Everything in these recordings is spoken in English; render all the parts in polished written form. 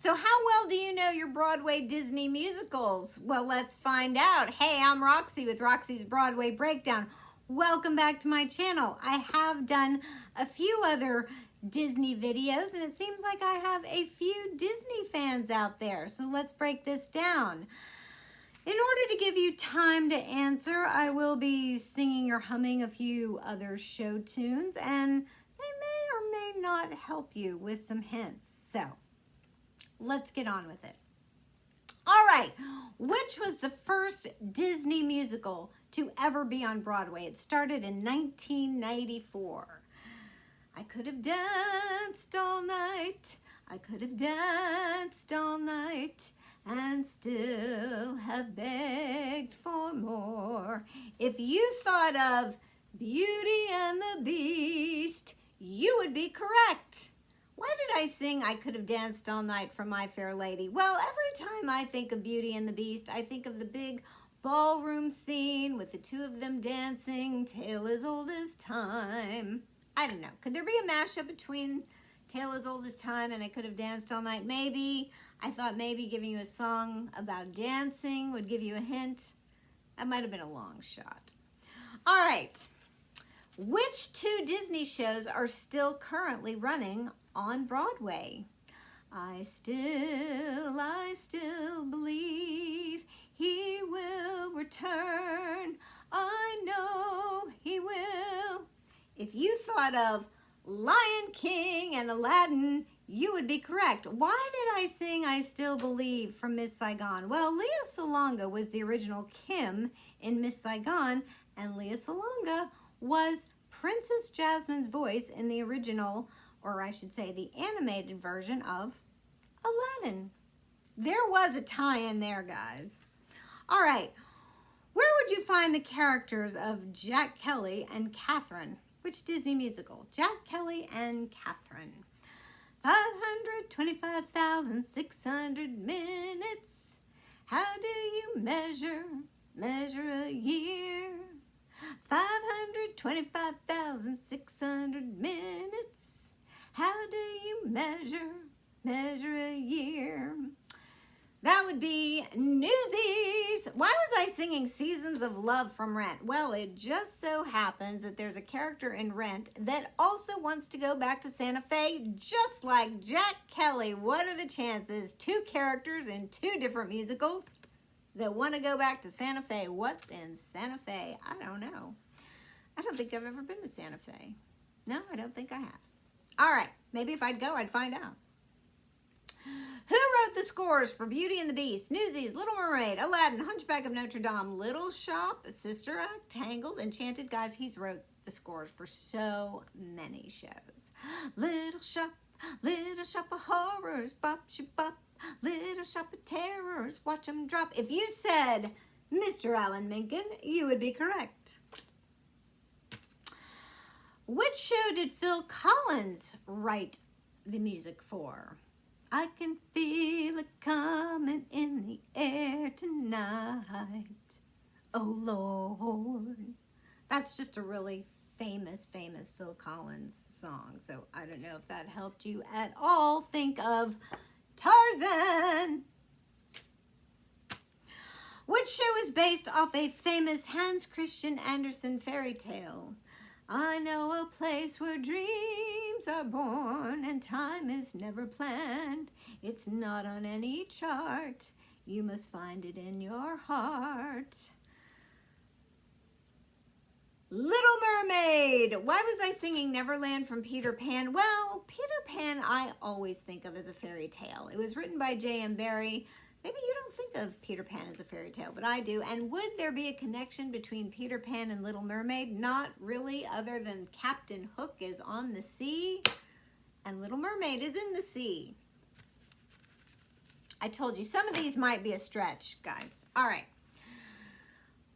So how well do you know your Broadway Disney musicals? Well, let's find out. Hey, I'm Roxy with Roxie's Broadway Breakdown. Welcome back to my channel. I have done a few other Disney videos, and it seems like I have a few Disney fans out there. So let's break this down. In order to give you time to answer, I will be singing or humming a few other show tunes, and they may or may not help you with some hints. So let's get on with it. All right, which was the first Disney musical to ever be on Broadway? It started in 1994. I could have danced all night. I could have danced all night and still have begged for more. If you thought of Beauty and the Beast, you would be correct. Why did I sing I Could Have Danced All Night from My Fair Lady? Well, every time I think of Beauty and the Beast, I think of the big ballroom scene with the two of them dancing, Tale as Old as Time. I don't know. Could there be a mashup between Tale as Old as Time and I Could Have Danced All Night? Maybe. I thought maybe giving you a song about dancing would give you a hint. That might have been a long shot. All right. Which two Disney shows are still currently running on Broadway? I still believe he will return. I know he will. If you thought of Lion King and Aladdin, you would be correct. Why did I sing I Still Believe from Miss Saigon? Well, Lea Salonga was the original Kim in Miss Saigon, and Lea Salonga was Princess Jasmine's voice in the original, or I should say the animated version of Aladdin. There was a tie-in there, guys. All right, where would you find the characters of Jack Kelly and Catherine? Which Disney musical? Jack Kelly and Catherine. 525,600 minutes. How do you measure a year? 525,600 minutes. How do you measure a year? That would be Newsies. Why was I singing Seasons of Love from Rent? Well, it just so happens that there's a character in Rent that also wants to go back to Santa Fe, just like Jack Kelly. What are the chances? Two characters in two different musicals that want to go back to Santa Fe. What's in Santa Fe? I don't know. I don't think I've ever been to Santa Fe. No, I don't think I have. All right, maybe if I'd go, I'd find out. Who wrote the scores for Beauty and the Beast, Newsies, Little Mermaid, Aladdin, Hunchback of Notre Dame, Little Shop, Sister Act, Tangled, Enchanted? Guys, he's wrote the scores for so many shows. Little Shop of Horrors, bop, bop. Little Shop of Terrors, watch 'em drop. If you said Mr. Alan Menken, you would be correct. Which show did Phil Collins write the music for? I can feel it coming in the air tonight. Oh, Lord. That's just a really famous Phil Collins song. So I don't know if that helped you at all. Think of Tarzan. Which show is based off a famous Hans Christian Andersen fairy tale? I know a place where dreams are born and time is never planned. It's not on any chart. You must find it in your heart. Little Mermaid. Why was I singing Neverland from Peter Pan? Well, Peter Pan I always think of as a fairy tale. It was written by J.M. Barrie. Maybe you don't think of Peter Pan as a fairy tale, but I do. And would there be a connection between Peter Pan and Little Mermaid? Not really, other than Captain Hook is on the sea and Little Mermaid is in the sea. I told you some of these might be a stretch, guys. All right.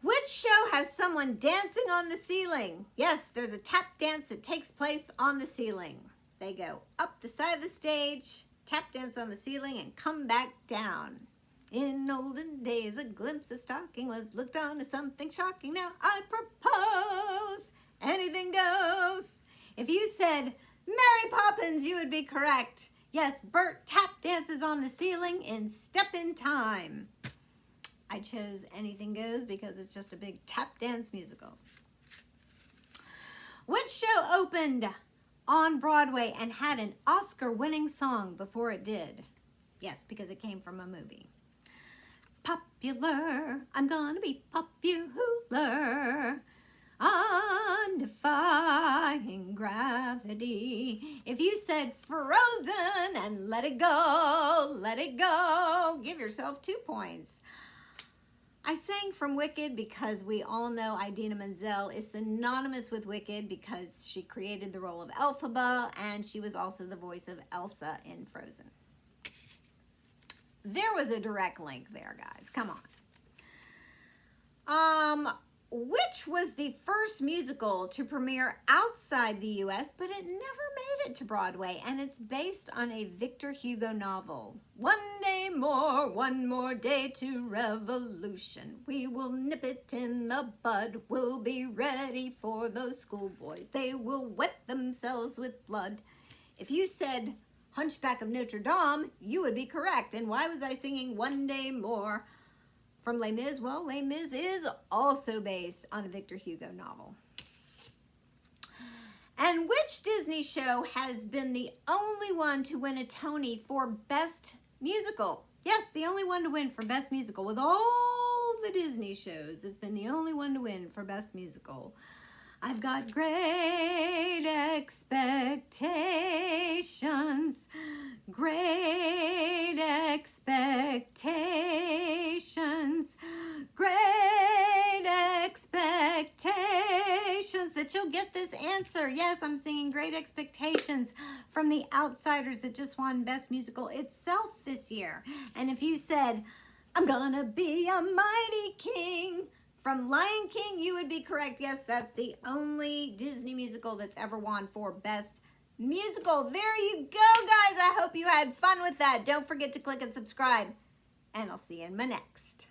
Which show has someone dancing on the ceiling? Yes, there's a tap dance that takes place on the ceiling. They go up the side of the stage, tap dance on the ceiling, and come back down. In olden days, a glimpse of stocking was looked on as something shocking. Now I propose anything goes. If you said Mary Poppins, you would be correct. Yes, Bert tap dances on the ceiling in Step in Time. I chose Anything Goes because it's just a big tap dance musical. Which show opened on Broadway and had an Oscar-winning song before it did? Yes, because it came from a movie. Popular, I'm gonna be popular. I'm defying gravity. If you said Frozen and let it go, give yourself 2 points. I sang from Wicked because we all know Idina Menzel is synonymous with Wicked because she created the role of Elphaba and she was also the voice of Elsa in Frozen. There was a direct link there, guys. Come on. Which was the first musical to premiere outside the U.S., but it never made it to Broadway, and it's based on a Victor Hugo novel. One more day to revolution. We will nip it in the bud. We'll be ready for those schoolboys. They will wet themselves with blood. If you said Hunchback of Notre Dame, you would be correct. And why was I singing One Day More from Les Mis? Well, Les Mis is also based on a Victor Hugo novel. And which Disney show has been the only one to win a Tony for Best Musical? Yes, the only one to win for Best Musical. With all the Disney shows, it's been the only one to win for Best Musical. I've got great expectations, great expectations, great expectations that you'll get this answer. Yes, I'm singing Great Expectations from The Outsiders that just won Best Musical itself this year. And if you said, I'm gonna be a mighty king from Lion King, you would be correct. Yes, that's the only Disney musical that's ever won for Best Musical. There you go, guys. I hope you had fun with that. Don't forget to click and subscribe, and I'll see you in my next.